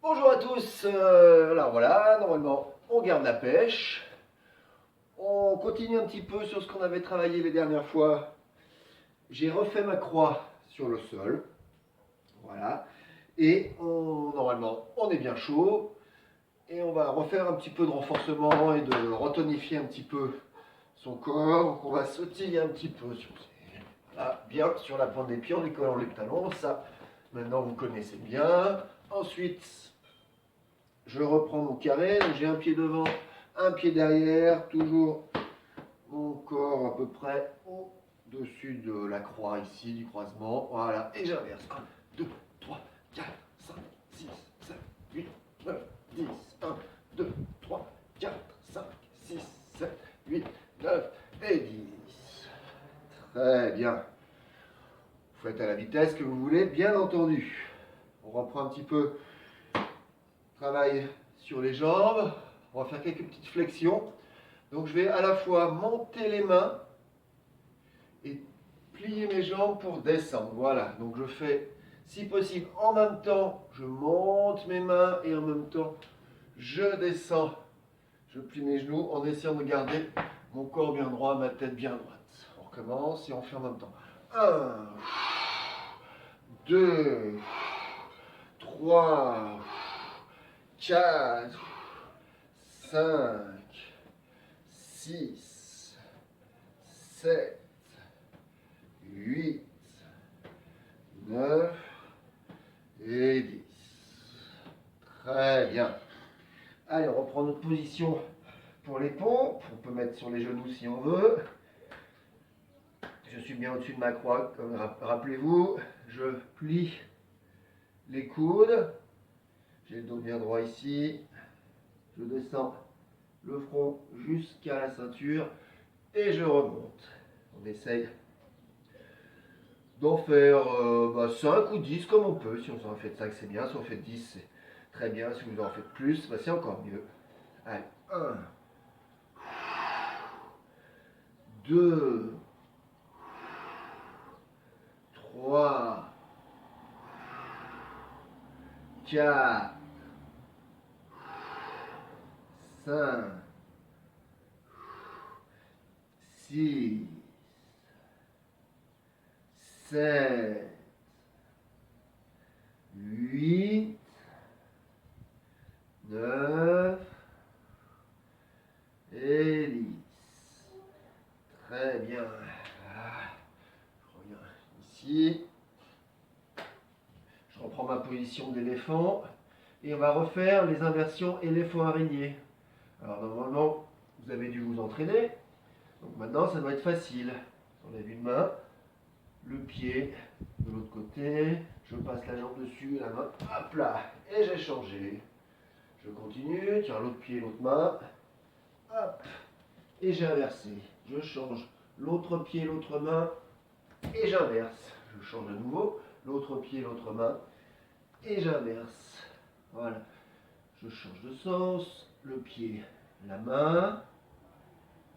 Bonjour à tous, alors voilà, normalement on garde la pêche, on continue un petit peu sur ce qu'on avait travaillé les dernières fois. J'ai refait ma croix sur le sol, voilà, et normalement on est bien chaud, et on va refaire un petit peu de renforcement et de retonifier un petit peu son corps. Donc on va sautiller un petit peu bien sur la pointe des pieds en décollant les talons, ça maintenant vous connaissez bien. Ensuite, je reprends mon carré, donc j'ai un pied devant, un pied derrière, toujours mon corps à peu près au-dessus de la croix ici, du croisement, voilà, et j'inverse. 1, 2, 3, 4, 5, 6, 7, 8, 9, 10, 1, 2, 3, 4, 5, 6, 7, 8, 9 et 10. Très bien. Vous faites à la vitesse que vous voulez, bien entendu. On reprend un petit peu travail sur les jambes. On va faire quelques petites flexions. Donc je vais à la fois monter les mains et plier mes jambes pour descendre. Voilà, donc je fais, si possible, en même temps, je monte mes mains et en même temps, je descends. Je plie mes genoux en essayant de garder mon corps bien droit, ma tête bien droite. On recommence et on fait en même temps. 1, 2, 3, 4, 5, 6, 7, 8, 9 et 10. Très bien. Allez, on reprend notre position pour les pompes. On peut mettre sur les genoux si on veut. Je suis bien au-dessus de ma croix, comme rappelez-vous. Je plie les coudes. J'ai le dos bien droit ici. Je descends le front jusqu'à la ceinture et je remonte. On essaye d'en faire 5 ou 10 comme on peut. Si on en fait 5, c'est bien. Si on fait 10, c'est très bien. Si vous en faites plus, c'est encore mieux. Allez, 1, 2, 3, 4, 5, 6, 7, 8, 9 et 10. Très bien. Je reviens ici. Je reprends ma position d'éléphant. Et on va refaire les inversions éléphant-araignée. Alors normalement, vous avez dû vous entraîner. Donc maintenant, ça doit être facile. On a une main, le pied de l'autre côté. Je passe la jambe dessus, la main, hop là. Et j'ai changé. Je continue, tiens l'autre pied, l'autre main. Hop. Et j'ai inversé. Je change l'autre pied, l'autre main. Et j'inverse. Je change de nouveau. L'autre pied, l'autre main. Et j'inverse. Voilà. Je change de sens. Le pied, la main.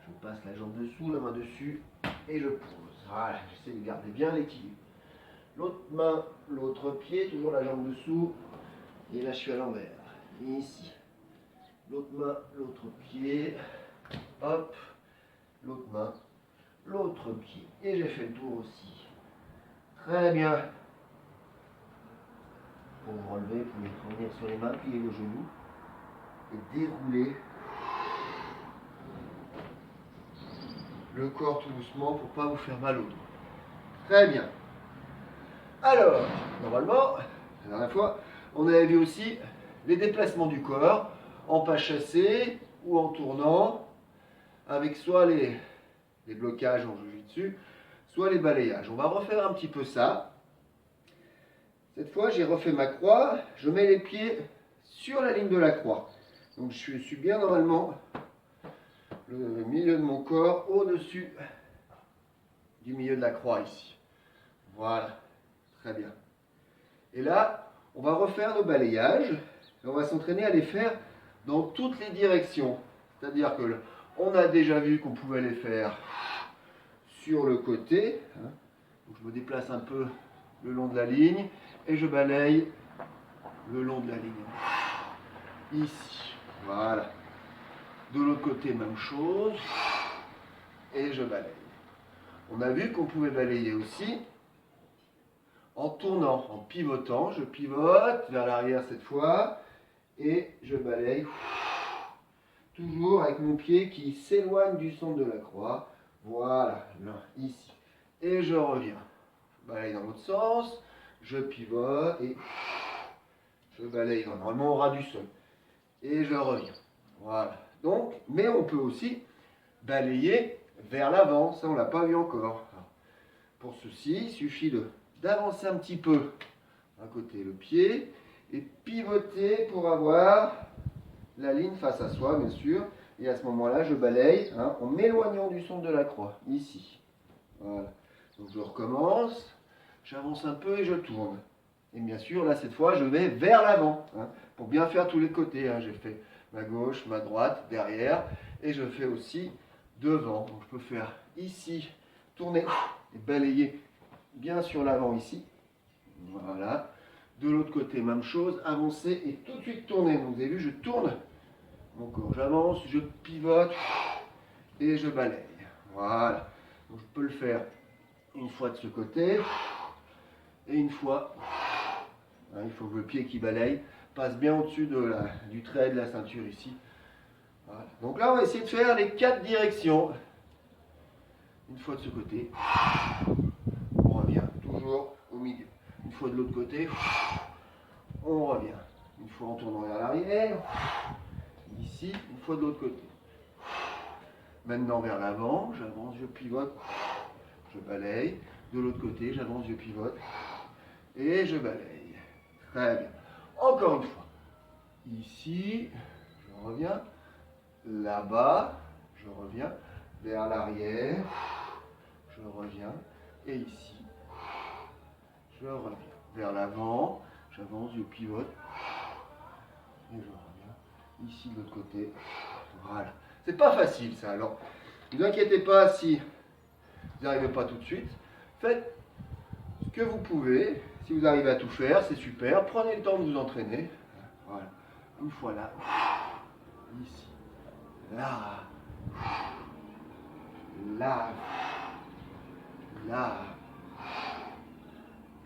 Je passe la jambe dessous, la main dessus. Et je pose. Voilà. J'essaie de garder bien l'équilibre. L'autre main, l'autre pied. Toujours la jambe dessous. Et là, je suis à l'envers. Et ici. L'autre main, l'autre pied. Hop. L'autre main, l'autre pied. Et j'ai fait le tour aussi. Très bien. Pour vous relever, vous pouvez revenir sur les mains, plier vos genoux et dérouler le corps tout doucement pour ne pas vous faire mal au dos. Très bien. Alors, normalement, la dernière fois, on avait vu aussi les déplacements du corps en pas chassé ou en tournant avec soit les blocages en jiu-jitsu, soit les balayages. On va refaire un petit peu ça. Cette fois, j'ai refait ma croix. Je mets les pieds sur la ligne de la croix. Donc, je suis bien normalement le milieu de mon corps au-dessus du milieu de la croix ici. Voilà, très bien. Et là, on va refaire nos balayages. Et on va s'entraîner à les faire dans toutes les directions. C'est-à-dire que on a déjà vu qu'on pouvait les faire sur le côté. Donc, je me déplace un peu le long de la ligne et je balaye le long de la ligne. ici. Voilà. De l'autre côté, même chose. Et je balaye. On a vu qu'on pouvait balayer aussi en tournant, en pivotant. Je pivote vers l'arrière cette fois et je balaye. Toujours avec mon pied qui s'éloigne du centre de la croix. Voilà, là, ici. Et je reviens. Je balaye dans l'autre sens. Je pivote et je balaye normalement au ras du sol. Et je reviens. Voilà. Donc, mais on peut aussi balayer vers l'avant. Ça, on ne l'a pas vu encore. Pour ceci, il suffit d'avancer un petit peu d'un côté le pied et pivoter pour avoir la ligne face à soi, bien sûr. Et à ce moment-là, je balaye en m'éloignant du centre de la croix, ici. Voilà. Donc je recommence, j'avance un peu et je tourne. Et bien sûr, là, cette fois, je vais vers l'avant, pour bien faire tous les côtés. J'ai fait ma gauche, ma droite, derrière, et je fais aussi devant. Donc je peux faire ici, tourner et balayer bien sur l'avant ici. Voilà. De l'autre côté, même chose, avancer et tout de suite tourner. Donc vous avez vu, je tourne mon corps, j'avance, je pivote et je balaye. Voilà. Donc je peux le faire une fois de ce côté et une fois. Il faut que le pied qui balaye passe bien au-dessus du trait de la ceinture ici. Voilà. Donc là, on va essayer de faire les 4 directions. Une fois de ce côté, on revient toujours au milieu. Une fois de l'autre côté, on revient. Une fois en tournant vers l'arrière, ici, une fois de l'autre côté. Maintenant vers l'avant, j'avance, je pivote, je balaye. De l'autre côté, j'avance, je pivote et je balaye. Très bien. Encore une fois. Ici, je reviens. Là-bas, je reviens. Vers l'arrière, je reviens. Et ici, je reviens. Vers l'avant, j'avance, je pivote. Et je reviens. Ici, de l'autre côté. Voilà. C'est pas facile ça. Alors, ne vous inquiétez pas si vous n'arrivez pas tout de suite. Faites ce que vous pouvez. Si vous arrivez à tout faire, c'est super. Prenez le temps de vous entraîner. Voilà. Une fois là. Ici. Là. Là. Là.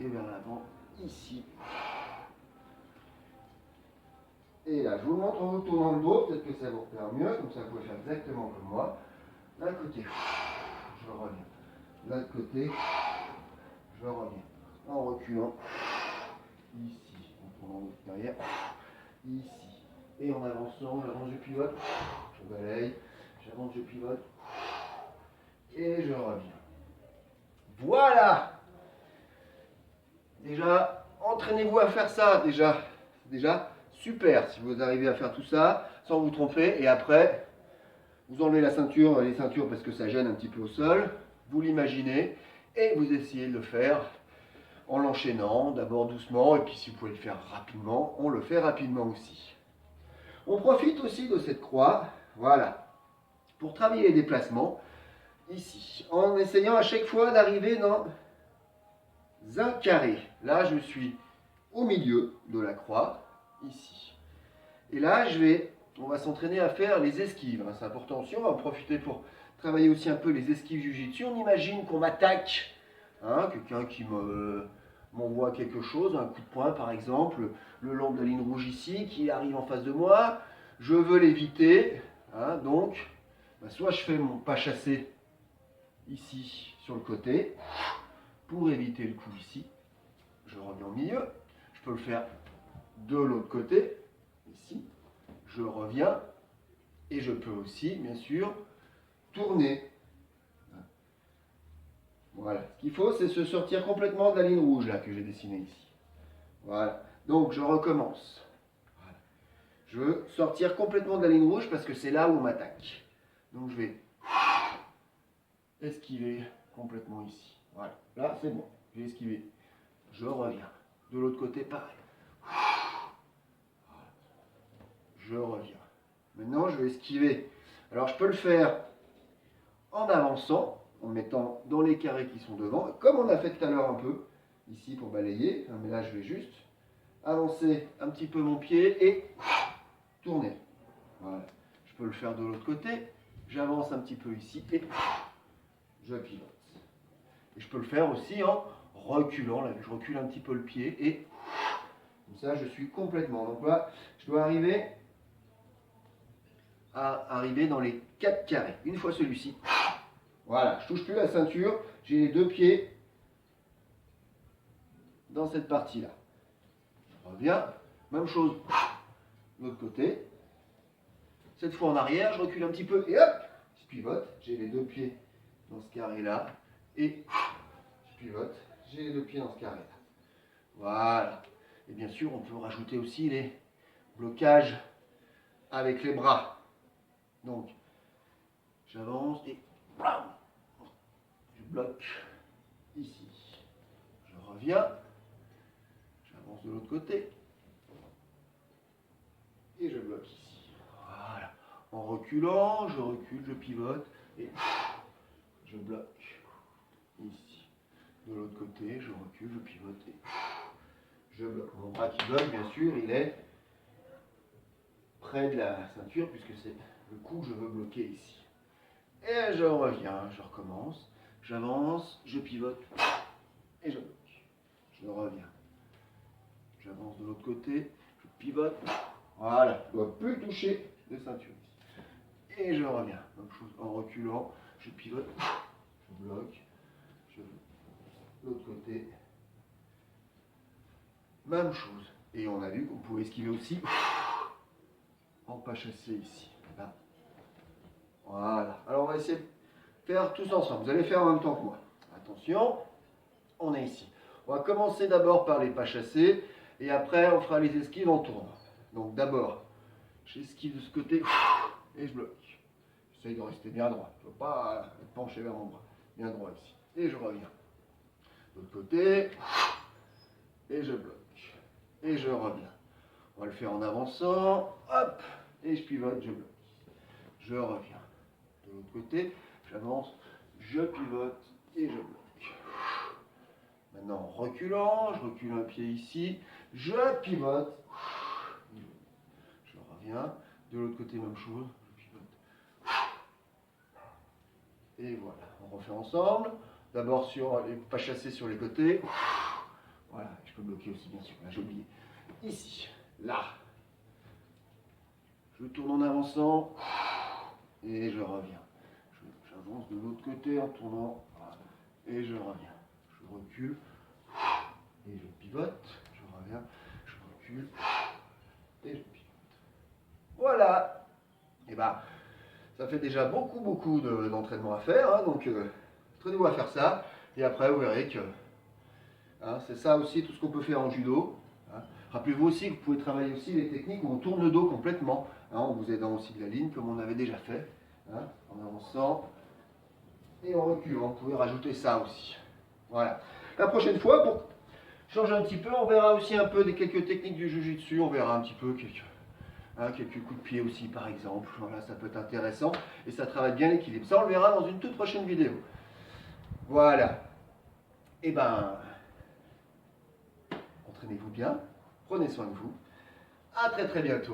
Et vers l'avant. Ici. Et là, je vous montre en vous tournant le dos. Peut-être que ça vous repère mieux. Comme ça, vous pouvez faire exactement comme moi. D'un côté, je reviens. De l'autre côté, je reviens. En reculant. Ici. En tournant derrière. Ici. Et en avançant, j'avance, je pivote. Je balaye. J'avance, je pivote. Et je reviens. Voilà! Déjà, entraînez-vous à faire ça. Déjà, super si vous arrivez à faire tout ça sans vous tromper. Et après, vous enlevez la ceinture, les ceintures parce que ça gêne un petit peu au sol. Vous l'imaginez et vous essayez de le faire en l'enchaînant, d'abord doucement. Et puis si vous pouvez le faire rapidement, on le fait rapidement aussi. On profite aussi de cette croix, voilà, pour travailler les déplacements ici, en essayant à chaque fois d'arriver dans un carré. Là, je suis au milieu de la croix, ici. Et là, on va s'entraîner à faire les esquives. C'est important aussi, on va en profiter pour travailler aussi un peu les esquives jiu-jitsu. On imagine qu'on m'attaque, quelqu'un qui m'envoie quelque chose, un coup de poing par exemple, le long de la ligne rouge ici, qui arrive en face de moi. Je veux l'éviter, donc soit je fais mon pas chassé ici sur le côté, pour éviter le coup ici. Je reviens au milieu. Je peux le faire de l'autre côté, ici. Je reviens. Et je peux aussi, bien sûr, tourner. Voilà. Ce qu'il faut, c'est se sortir complètement de la ligne rouge là, que j'ai dessinée ici. Voilà. Donc, je recommence. Voilà. Je veux sortir complètement de la ligne rouge parce que c'est là où on m'attaque. Donc, je vais esquiver complètement ici. Voilà. Là, c'est bon. J'ai esquivé. Je reviens. De l'autre côté, pareil. Je reviens. Maintenant, je vais esquiver. Alors, je peux le faire en avançant, en mettant dans les carrés qui sont devant, comme on a fait tout à l'heure un peu, ici pour balayer. Mais là, je vais juste avancer un petit peu mon pied et tourner. Voilà. Je peux le faire de l'autre côté. J'avance un petit peu ici et je pivote. Et je peux le faire aussi en reculant. Là, je recule un petit peu le pied et comme ça, je suis complètement. Donc là, je dois arriver dans les 4 carrés. Une fois celui-ci. Voilà, je touche plus la ceinture. J'ai les 2 pieds dans cette partie-là. Je reviens. Même chose de l'autre côté. Cette fois en arrière, je recule un petit peu et hop, je pivote. J'ai les 2 pieds dans ce carré-là. Et je pivote. J'ai les 2 pieds dans ce carré-là. Voilà. Et bien sûr, on peut rajouter aussi les blocages avec les bras. Donc, j'avance et blam, je bloque ici. Je reviens. J'avance de l'autre côté. Et je bloque ici. Voilà. En reculant, je recule, je pivote et je bloque ici. De l'autre côté, je recule, je pivote et je bloque. Mon bras qui bloque, bien sûr, il est près de la ceinture puisque c'est le coup que je veux bloquer ici. Et je reviens, je recommence, j'avance, je pivote et je bloque. Je reviens. J'avance de l'autre côté, je pivote. Voilà, je ne dois plus toucher de ceinture ici. Et je reviens. Même chose en reculant, je pivote, je bloque, je de l'autre côté. Même chose. Et on a vu qu'on pouvait esquiver aussi en pas chassé ici. Là. Voilà. Alors on va essayer de faire tous ensemble. Vous allez faire en même temps que moi. Attention, on est ici. On va commencer d'abord par les pas chassés et après on fera les esquives en tournant. Donc d'abord, j'esquive de ce côté et je bloque. J'essaye de rester bien droit. Je ne veux pas être penché vers mon bras. Bien droit ici. Et je reviens. De l'autre côté et je bloque. Et je reviens. On va le faire en avançant. Hop. Et je pivote, je bloque. Je reviens. De l'autre côté, j'avance, je pivote et je bloque. Maintenant, en reculant, je recule un pied ici, je pivote, je reviens. De l'autre côté, même chose, je pivote. Et voilà, on refait ensemble. D'abord sur les pas chassés sur les côtés. Voilà, je peux bloquer aussi, bien sûr. Là, j'ai oublié. Ici, là. Je tourne en avançant et je reviens. J'avance de l'autre côté en tournant et je reviens. Je recule et je pivote. Je reviens, je recule et je pivote. Voilà. Et bah, ça fait déjà beaucoup d'entraînement à faire. Hein, donc, entraînez-vous à faire ça. Et après, vous verrez que c'est ça aussi tout ce qu'on peut faire en judo. Hein. Rappelez-vous aussi que vous pouvez travailler aussi les techniques où on tourne le dos complètement. Hein, en vous aidant aussi de la ligne comme on avait déjà fait. Hein, en avançant et en reculant. Vous pouvez rajouter ça aussi. Voilà. La prochaine fois, pour changer un petit peu, on verra aussi un peu quelques techniques du Jiu-Jitsu. On verra un petit peu quelques coups de pied aussi, par exemple. Voilà, ça peut être intéressant et ça travaille bien l'équilibre. Ça, on le verra dans une toute prochaine vidéo. Voilà. Et ben, entraînez-vous bien. Prenez soin de vous. À très bientôt.